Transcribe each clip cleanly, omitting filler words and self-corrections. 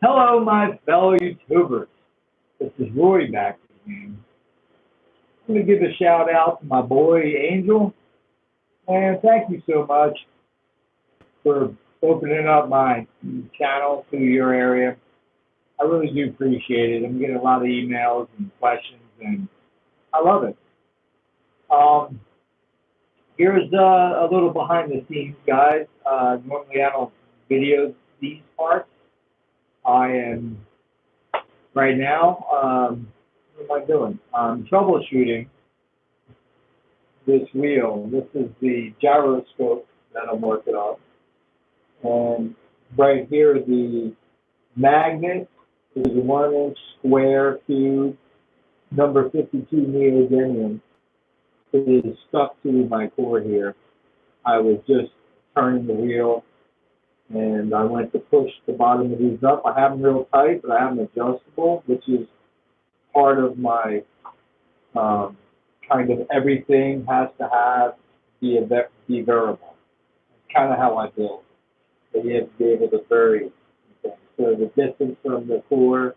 Hello, my fellow YouTubers. This is Roy back again. I'm going to give a shout out to my boy Angel, and thank you so much for opening up my channel to your area. I really do appreciate it. I'm getting a lot of emails and questions, and I love it. Um, Here's a little behind the scenes, guys. Normally I don't video these parts. I am right now. What am I doing? I'm troubleshooting this wheel. This is the gyroscope that I'm working on. And right here, the magnet is a 1 inch square cube, number 52 neodymium. It is stuck to my core here. I was just turning the wheel and I went to push the bottom of these up. I have them real tight, but I have them adjustable, which is part of my kind of everything has to have be variable. It's kind of how I build. So you have to be able to vary things. So the distance from the core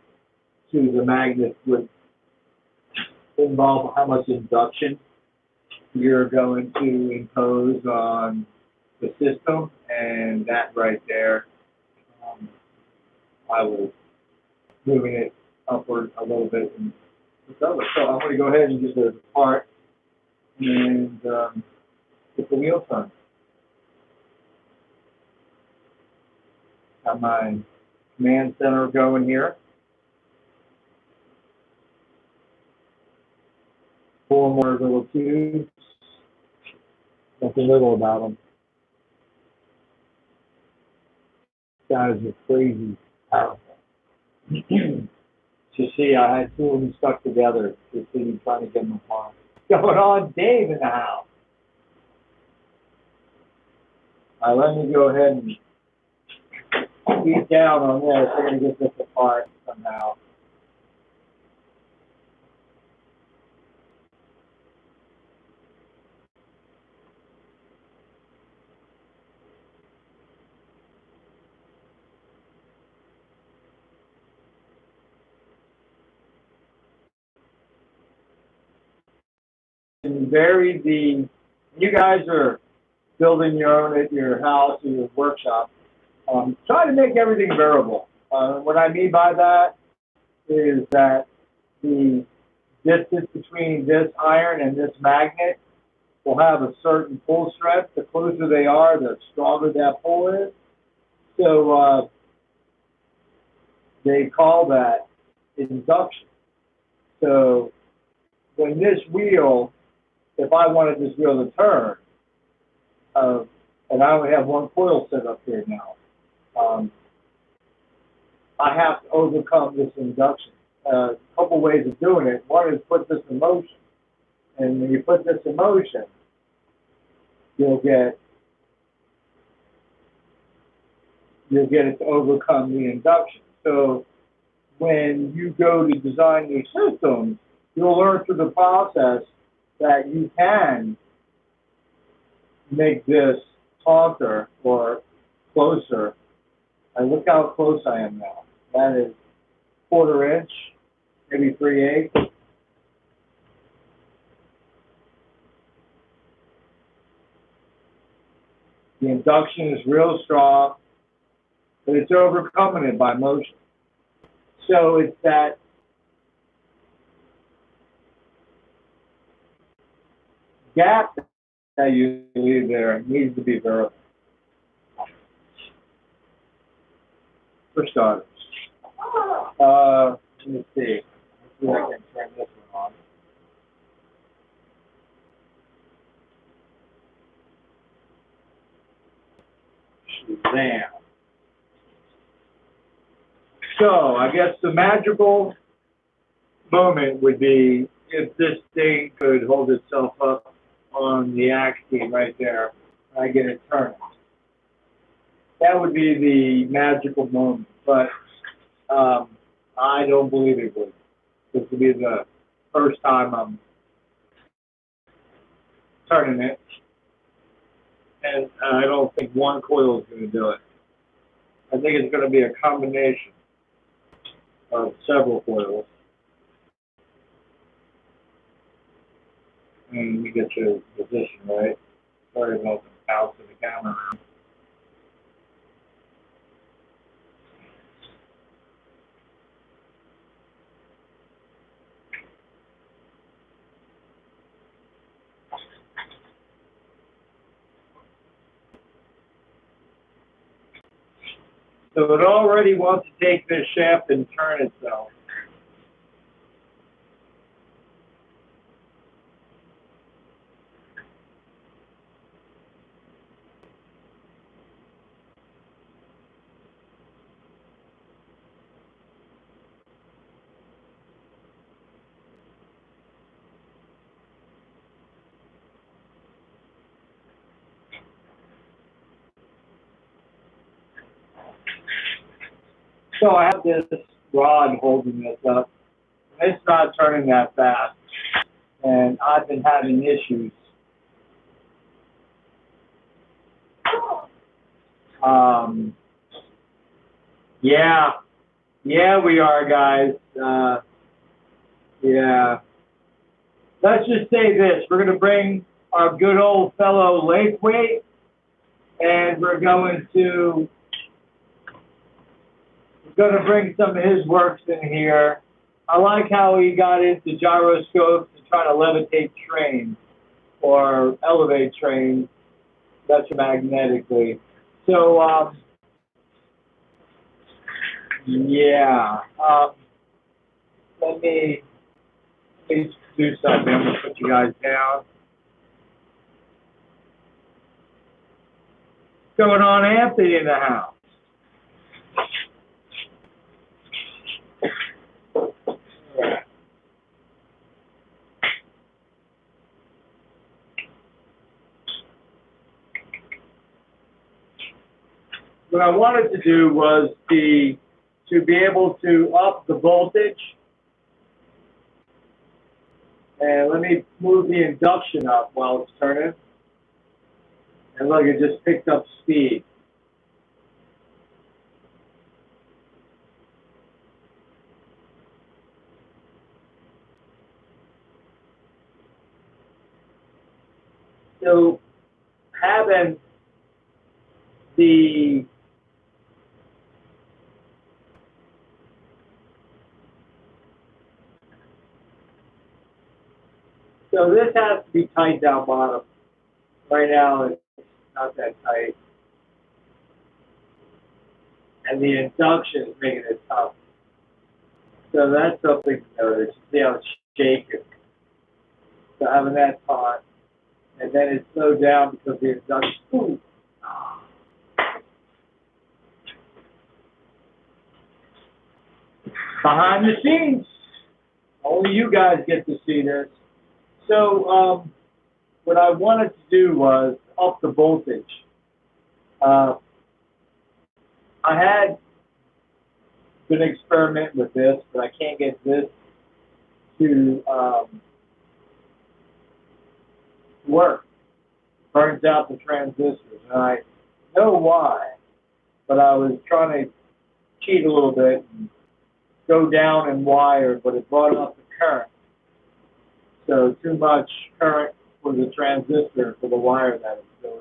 to the magnet would involve how much induction you're going to impose on the system, and that right there, I was moving it upward a little bit and it's over. So I'm going to go ahead and get this apart and get the wheel turned. Got my command center going here. 4 more little tubes. Nothing little about them. Guys are crazy powerful. You see, I had 2 of them stuck together. You see me trying to get them apart. What's going on? Dave in the house. All right, let me go ahead and beat down on this. I'm going to get this apart somehow. And you guys are building your own at your house or your workshop. Try to make everything variable. What I mean by that is that the distance between this iron and this magnet will have a certain pull strength. The closer they are, the stronger that pull is. So they call that induction. So when this wheel, if I wanted this wheel to turn, and I only have 1 coil set up here now, I have to overcome this induction. A couple ways of doing it. One is put this in motion. And when you put this in motion, you'll get it to overcome the induction. So when you go to design your systems, you'll learn through the process that you can make this taunter or closer. And look how close I am now. That is 1/4 inch, maybe 3/8. The induction is real strong, but it's overcoming it by motion. So it's that gap that you leave there needs to be variable. For starters. Let me see. Let's see if I can turn this one on. Shazam. So I guess the magical moment would be if this thing could hold itself up on the axis right there. I get it turning. That would be the magical moment, but I don't believe it would. This would be the first time I'm turning it, and I don't think 1 coil is going to do it. I think it's going to be a combination of several coils. And you get your position right. Sorry about the bounce of the camera. So it already wants to take this shaft and turn itself. So I have this rod holding this up. It's not turning that fast. And I've been having issues. Yeah, we are, guys. Yeah. Let's just say this. We're going to bring our good old fellow Lakeweight, and we're going to bring some of his works in here. I like how he got into gyroscopes and trying to levitate trains or elevate trains electromagnetically. So, yeah. Let me do something. I'm going to put you guys down. What's going on, Anthony, in the house? What I wanted to do was to be able to up the voltage. And let me move the induction up while it's turning. And look, it just picked up speed. So having the So this has to be tight down bottom. Right now it's not that tight. And the induction is making it tough. So that's something to notice. See how it's shaking. So having that taut. And then it slowed down because the induction. Ooh. Behind the scenes. Only you guys get to see this. So what I wanted to do was up the voltage. I had been experimenting with this, but I can't get this to work. Burns out the transistors. And I know why, but I was trying to cheat a little bit and go down in wire, but it brought up the current. So too much current for the transistor for the wire that it's doing.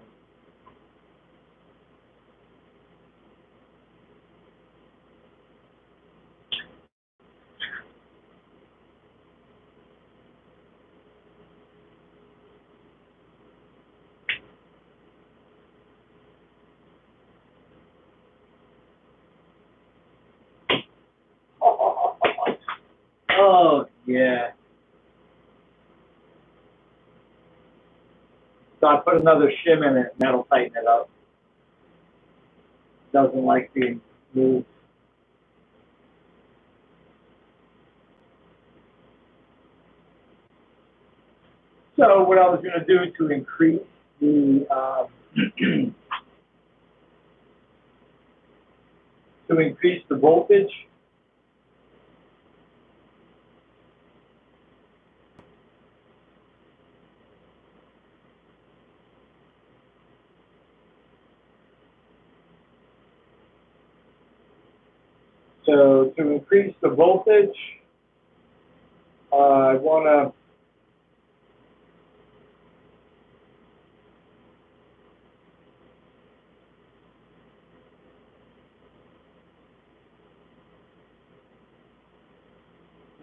Oh, yeah. So I put another shim in it, and that'll tighten it up. Doesn't like being moved. So what I was going to do to increase the to increase the voltage. So to increase the voltage, I want to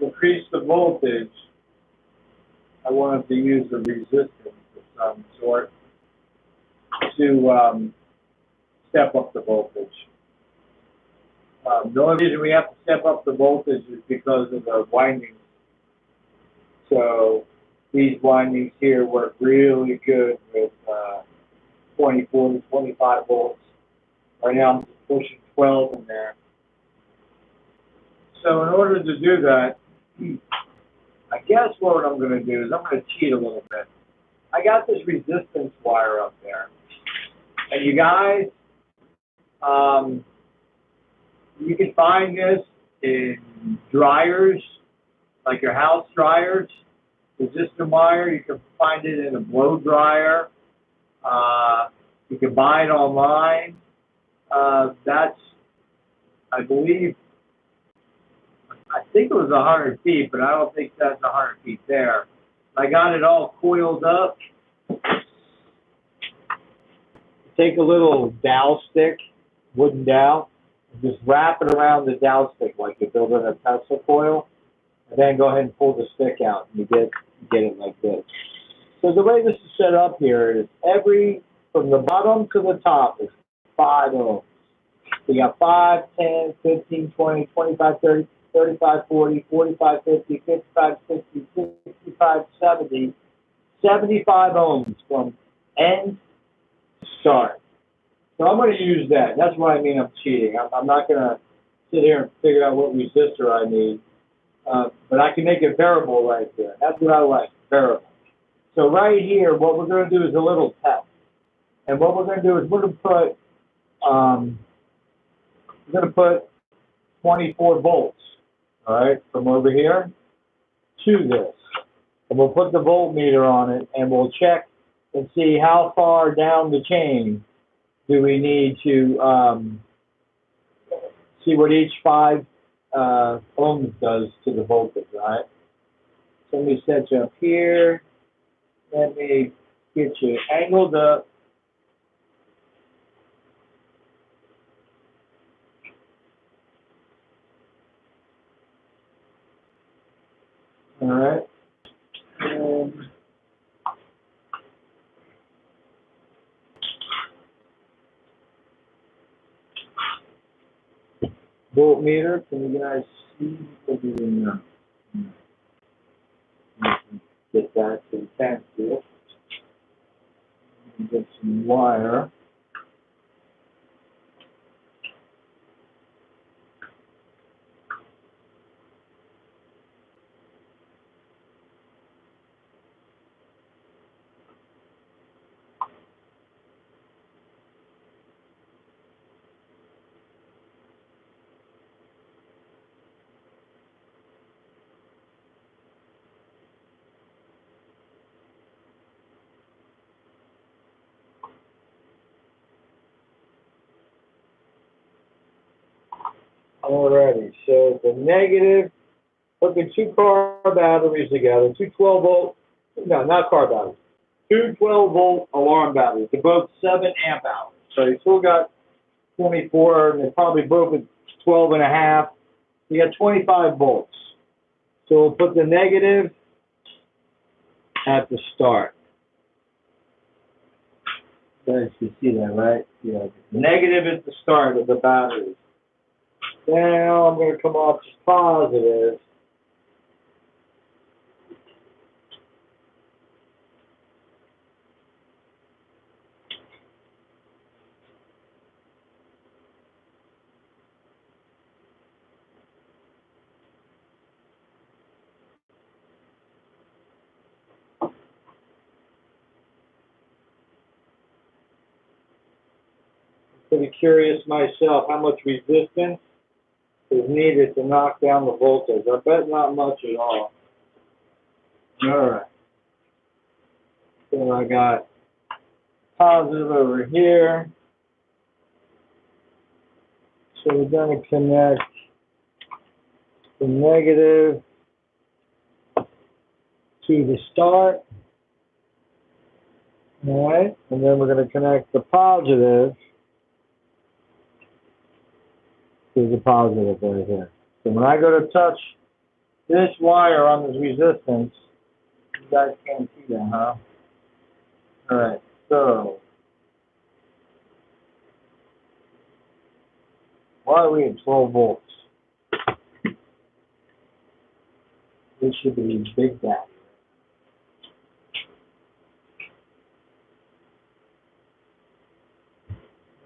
increase the voltage. I wanted to use a resistance of some sort to step up the voltage. The only reason we have to step up the voltage is because of the windings. So these windings here work really good with 24 to 25 volts. Right now I'm just pushing 12 in there. So in order to do that, I guess what I'm going to do is I'm going to cheat a little bit. I got this resistance wire up there. And you guys, you can find this in dryers, like your house dryers. Resistor wire, you can find it in a blow dryer. You can buy it online. That's, I believe, I think it was 100 feet, but I don't think that's 100 feet there. I got it all coiled up. Take a little dowel stick, wooden dowel, and just wrap it around the dowel stick like you're building a Tesla coil, and then go ahead and pull the stick out, and you get it like this. So the way this is set up here is from the bottom to the top is 5 ohms. So you got 5, 10, 15, 20, 25, 30, 35, 40, 45, 50, 55, 60, 65, 70, 75 ohms from end to start. So I'm going to use that. That's what I mean I'm cheating. I'm not going to sit here and figure out what resistor I need. But I can make it variable right there. That's what I like, variable. So right here, what we're going to do is a little test. And what we're going to do is we're going to put 24 volts, all right, from over here to this. And we'll put the voltmeter on it, and we'll check and see how far down the chain do we need to see what each 5 ohms does to the voltage, right? So let me set you up here. Let me get you angled up. All right. And voltmeter, can you guys see what you're doing now? Get that to the tank here. Get some wire. Alrighty, so the negative, hooking 2 car batteries together, 2 12-volt, no, not car batteries, 2 12-volt alarm batteries. They're both 7 amp hours. So you still got 24, and they're probably both at 12 and a half. You got 25 volts. So we'll put the negative at the start. You guys can see that, right? Yeah. Negative at the start of the battery. Now I'm going to come off to positive. Pretty curious myself how much resistance is needed to knock down the voltage. I bet not much at all. All right. So I got positive over here. So we're going to connect the negative to the start. All right, and then we're going to connect the positive to the positive right here. So when I go to touch this wire on this resistance, you guys can't see that, huh? All right, so why are we at 12 volts? This should be big battery.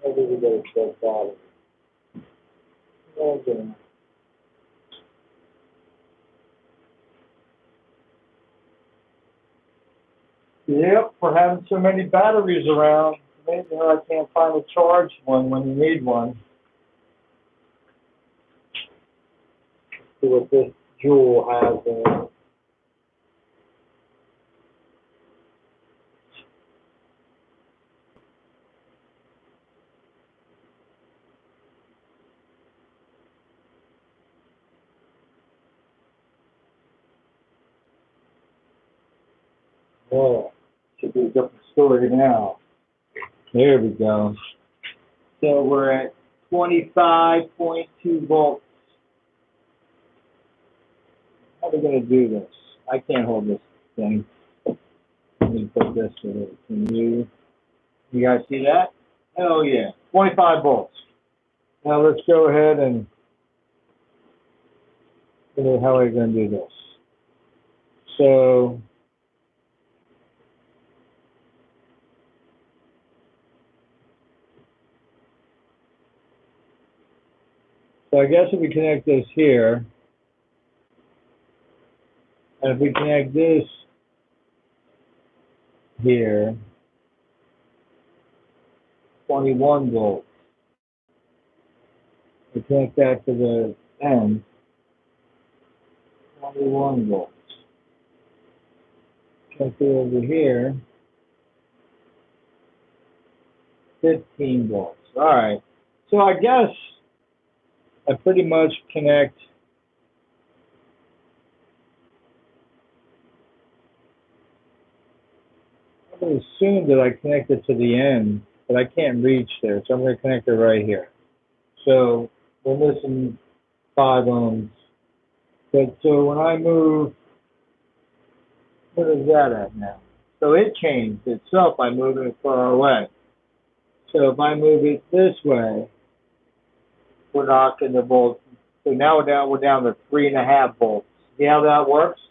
Maybe we go to 12 battery. Okay. Yep, we're having so many batteries around. Maybe I can't find a charged one when you need one. See what this jewel has in it. Yeah, should be a different story now. There we go. So we're at 25.2 volts. How are we going to do this? I can't hold this thing. Let me put this in it. Can you guys see that? Oh yeah, 25 volts. Now let's go ahead and how are we going to do this? So I guess if we connect this here, and if we connect this here, 21 volts. We connect that to the end, 21 volts. Connect it over here, 15 volts. All right. So I guess I pretty much connect I would assume that I connect it to the end, but I can't reach there, so I'm going to connect it right here. So we're missing 5 ohms. But so when I move, what is that at now? So it changed itself by moving it far away. So if I move it this way, we're knocking the volts. So now we're down to 3.5 volts. See how that works?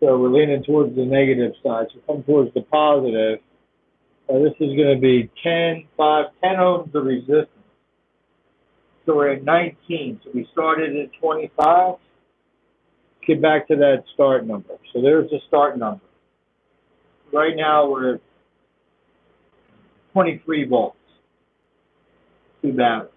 So we're leaning towards the negative side. So come towards the positive. This is going to be 10 ohms of resistance. So we're at 19. So we started at 25. Get back to that start number. So there's the start number. Right now we're at 23 volts. 2 batteries.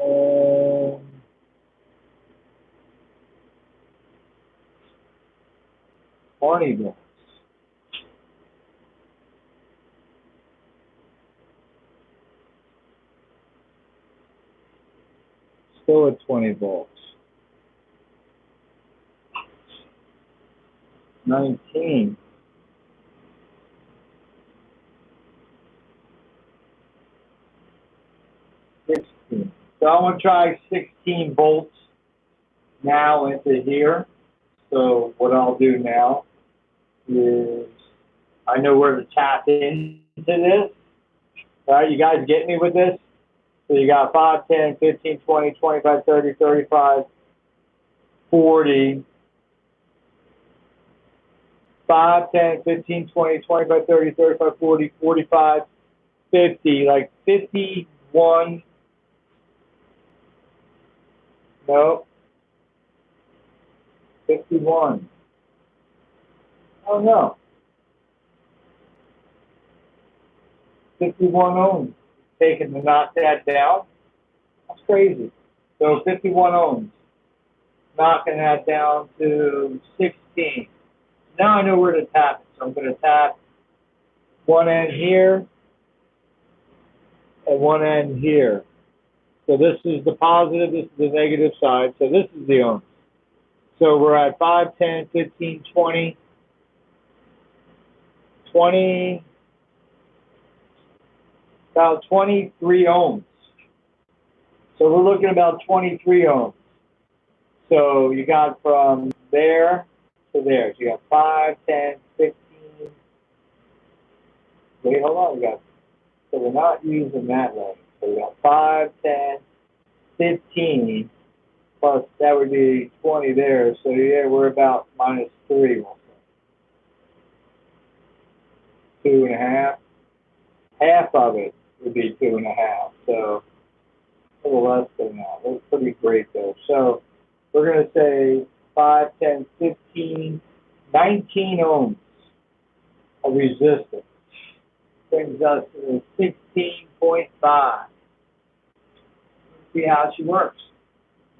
Um, 20 volts. Still at 20 volts. 19. 16. So I'm going to try 16 volts now into here. So what I'll do now is I know where to tap into this. All right, you guys get me with this? So you got 5, 10, 15, 20, 25, 30, 35, 40. 5, 10, 15, 20, 25, 30, 35, 40, 45, 50, like 51. No. 51. Oh no. 51 ohms. Taken to knock that down. That's crazy. So 51 ohms. Knocking that down to 16. now I know where to tap it. So I'm going to tap one end here and one end here. So this is the positive, this is the negative side. So this is the ohms. So we're at 5, 10, 15, 20, 20, about 23 ohms. So we're looking at about 23 ohms. So you got from there to there. So you got 5, 10, 15. Wait, hold on. So we're not using that length. So we got 5, 10, 15, plus that would be 20 there. So yeah, we're about -3. 2.5. Half of it would be 2.5. So a little less than that. That's pretty great though. So we're going to say 5, 10, 15, 19 ohms of resistance. Brings us to 16.5. See how she works.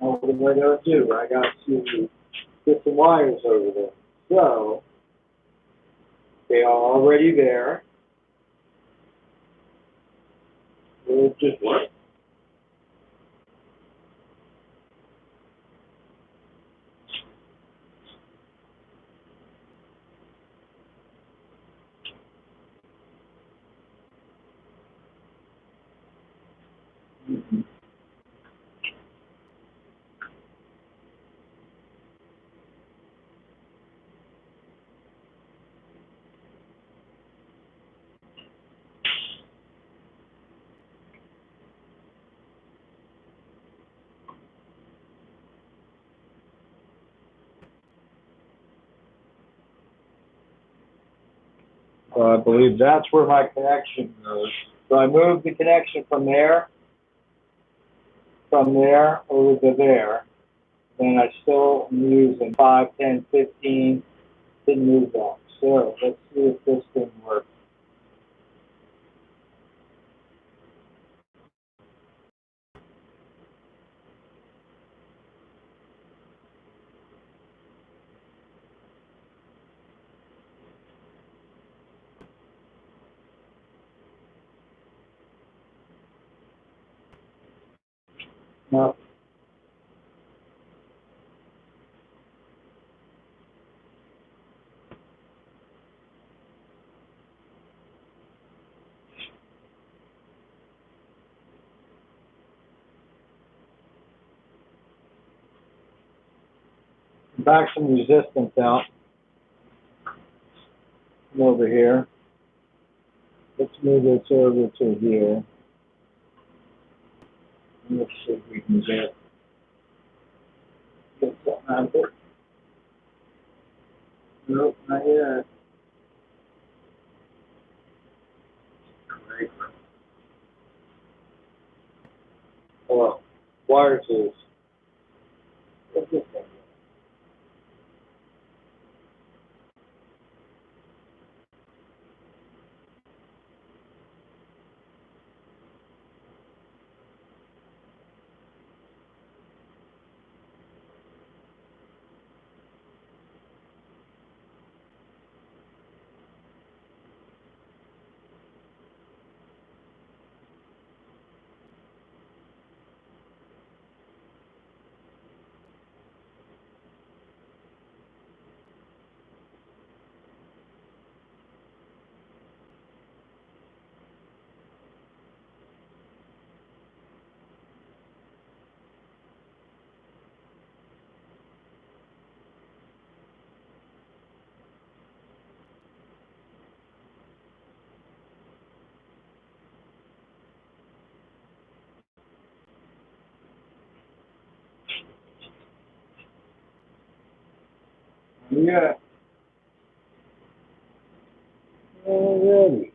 Now, what do I do? I got to get some wires over there. So they are already there. We'll just work. I believe that's where my connection goes. So I moved the connection from there over to there. Then I still am using 5, 10, 15. Didn't move that. So let's see if this thing works. No. Back some resistance out. Come over here. Let's move this over to here. Let's see if we can get something out of it. Nope, not yet. Great. Hello. Wires is. What's this thing? Yeah. Already.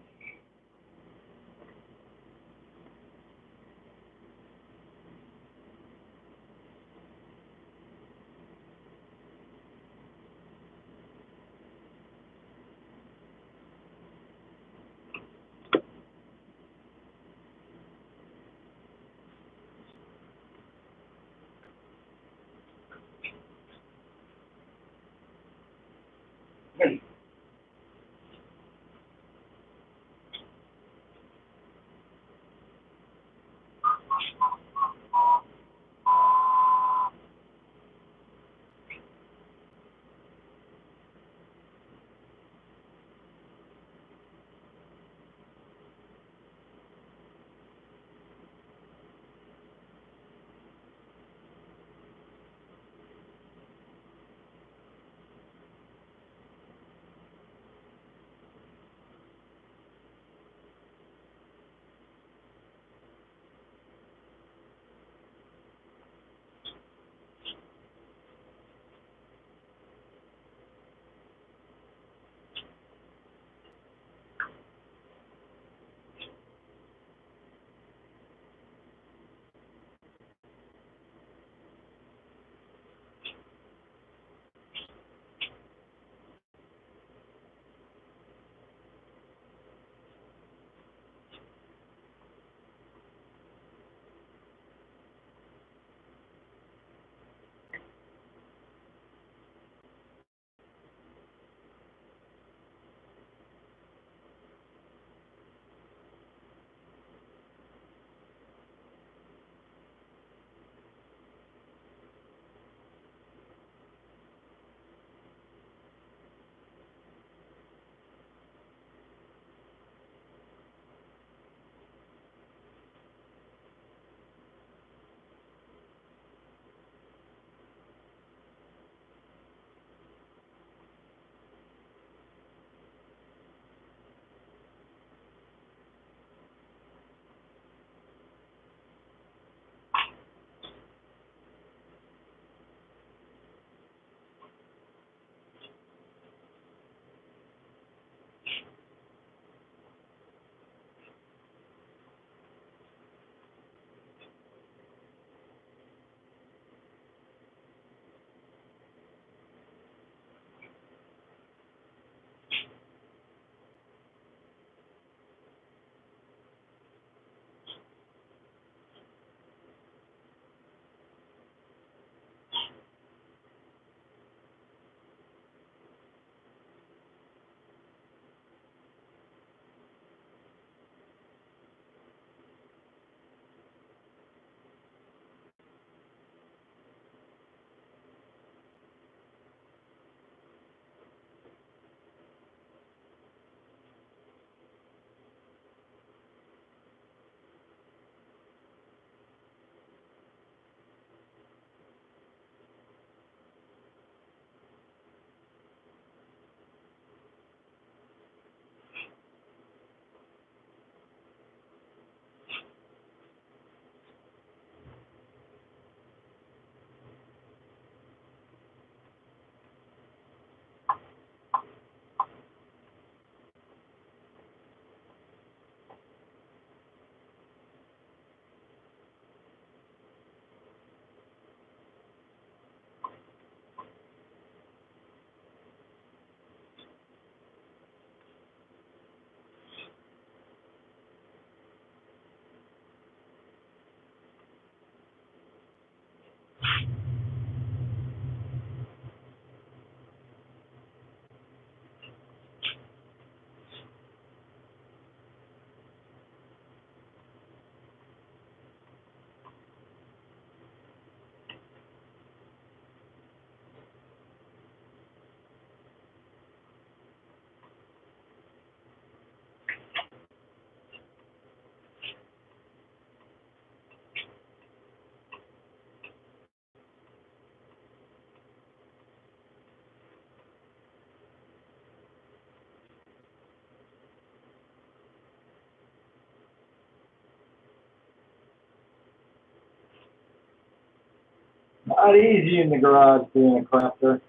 Not easy in the garage being a crafter.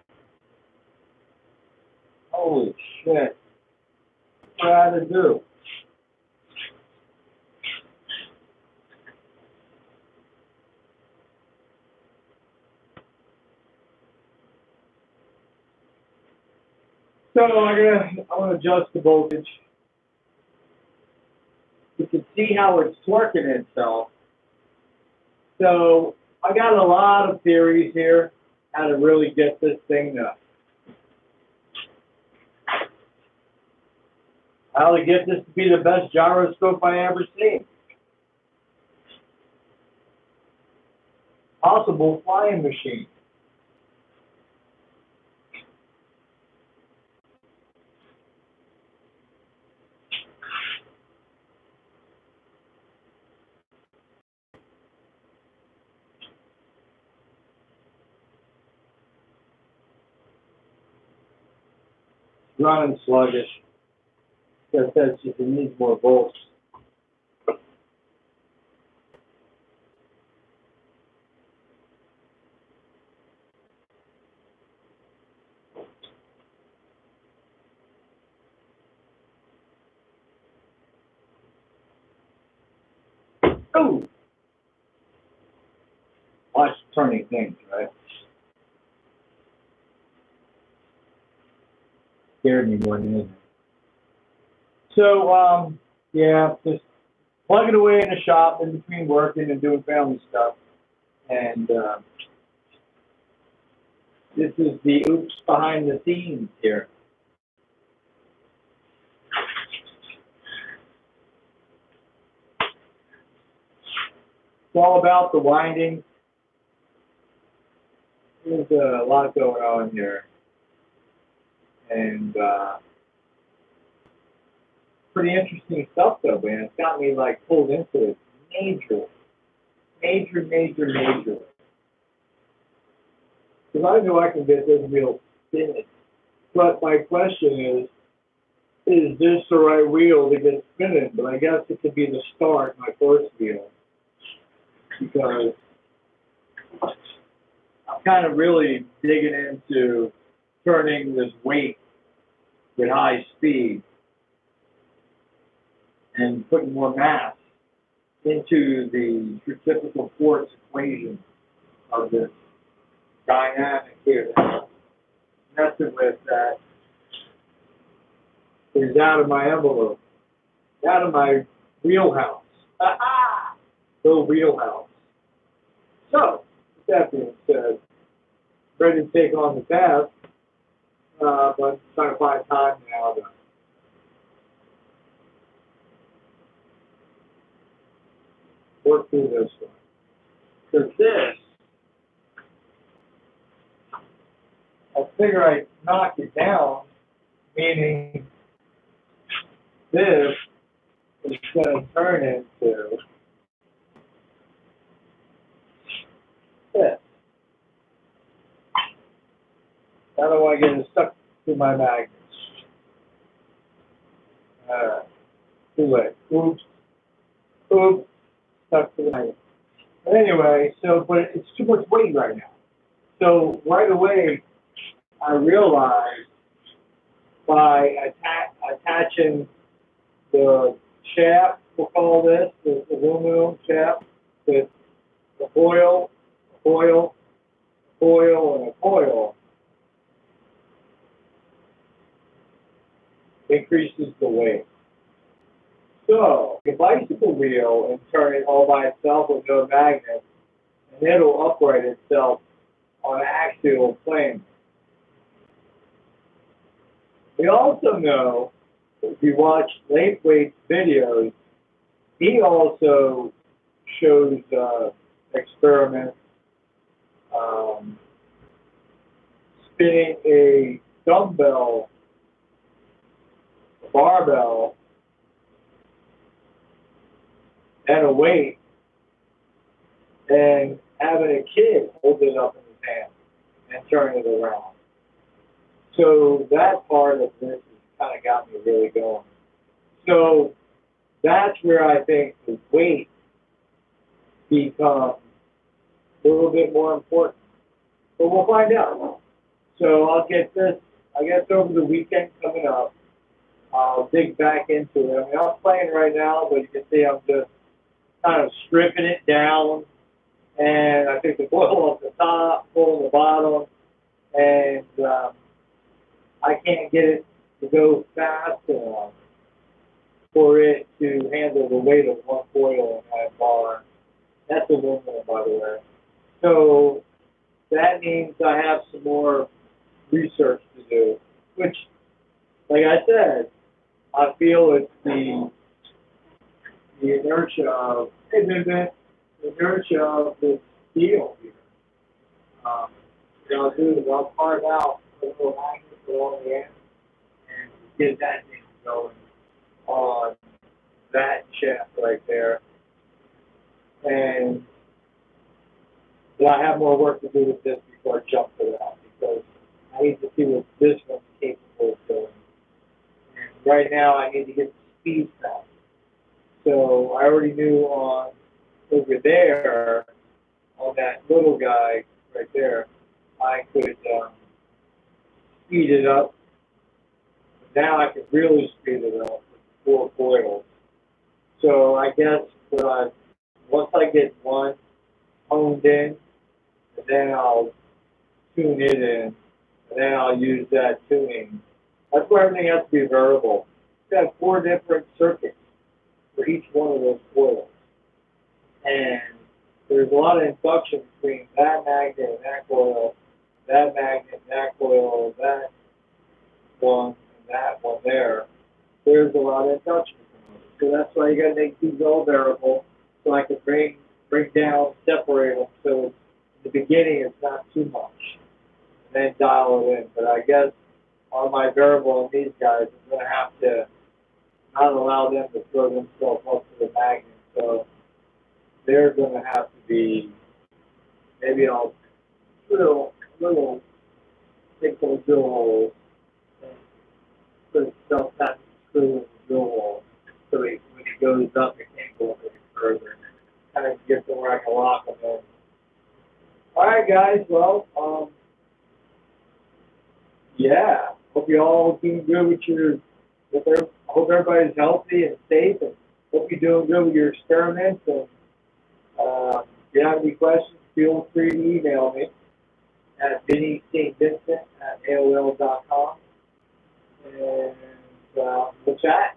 Holy shit. What I had to do. So I'm gonna adjust the voltage. You can see how it's twerking itself. So I got a lot of theories here how to really get this thing to how to get this to be the best gyroscope I ever seen. Possible flying machine. Running sluggish. Because that's just it needs more volts. Oh! Watch turning things, right? Scared me more than anything. So, yeah, just plugging away in the shop in between working and doing family stuff. And this is the oops behind the scenes here. It's all about the winding. There's a lot going on here. And pretty interesting stuff though, man. It's got me like pulled into it. Major. Because I know I can get this wheel spinning. But my question is this the right wheel to get spinning? But I guess it could be the start, my first wheel. Because I'm kind of really digging into turning this weight with high speed and putting more mass into the centrifugal force equation of this dynamic here. Messing with that is out of my envelope, out of my wheelhouse. Little wheelhouse. So, with that being said, ready to take on the task, but I'm trying to find time now to work through this one. Because this, I figure I knock it down, meaning this is going to turn into this. I don't want to get it stuck to my magnets. Too late. Oops. Stuck to the magnet. But anyway, but it's too much weight right now. So right away, I realized by attaching the shaft, we'll call this, the aluminum shaft, with a coil, and a coil, increases the weight. So, a bicycle wheel and turn it all by itself with no magnet, and it'll upright itself on an axial plane. We also know, if you watch Lakewaite's videos, he also shows experiments spinning a dumbbell, barbell, and a weight, and having a kid hold it up in his hand and turn it around. So that part of this has kind of got me really going. So that's where I think the weight becomes a little bit more important. but we'll find out. So I'll get this, I guess over the weekend coming up, I'll dig back into it. I mean, I'm playing right now, but you can see I'm just kind of stripping it down, and I take the oil off the top, pull the bottom, and I can't get it to go fast enough for it to handle the weight of one coil in that bar. That's aluminum, by the way. So that means I have some more research to do, which, like I said, I feel it's the inertia of, hey, the inertia of this steel here. What I'll do is I'll carve out a little magnet along the end and get that thing going on that shaft right there. And but I have more work to do with this before I jump to that because I need to see what this one's capable of doing. And right now I need to get the speed back. So I already knew on over there, on that little guy right there, I could speed it up. Now I can really speed it up with 4 coils. So I guess once I get one honed in, and then I'll tune it in, and then I'll use that tuning. That's where everything has to be variable. You have 4 different circuits for each one of those coils. And there's a lot of induction between that magnet and that coil, that magnet and that coil, that one and that one there. There's a lot of induction. So that's why you got to make these all variable so I can bring down, separate them so in the beginning it's not too much. And then dial it in. But I guess on my variable on these guys, I'm going to have to not allow them to throw themselves up to the magnet. So they're going to have to be, maybe I'll drill a little, take those drill holes and put stuff that screw in the drill hole. So when it goes up, it can't go any further. Kind of get them where I can lock them in. All right, guys. Well, yeah. Hope you all doing good with your. Hope everybody's healthy and safe, and hope you're doing good with your experiments. And if you have any questions, feel free to email me at vinnysaintvincent@aol.com, and we'll chat.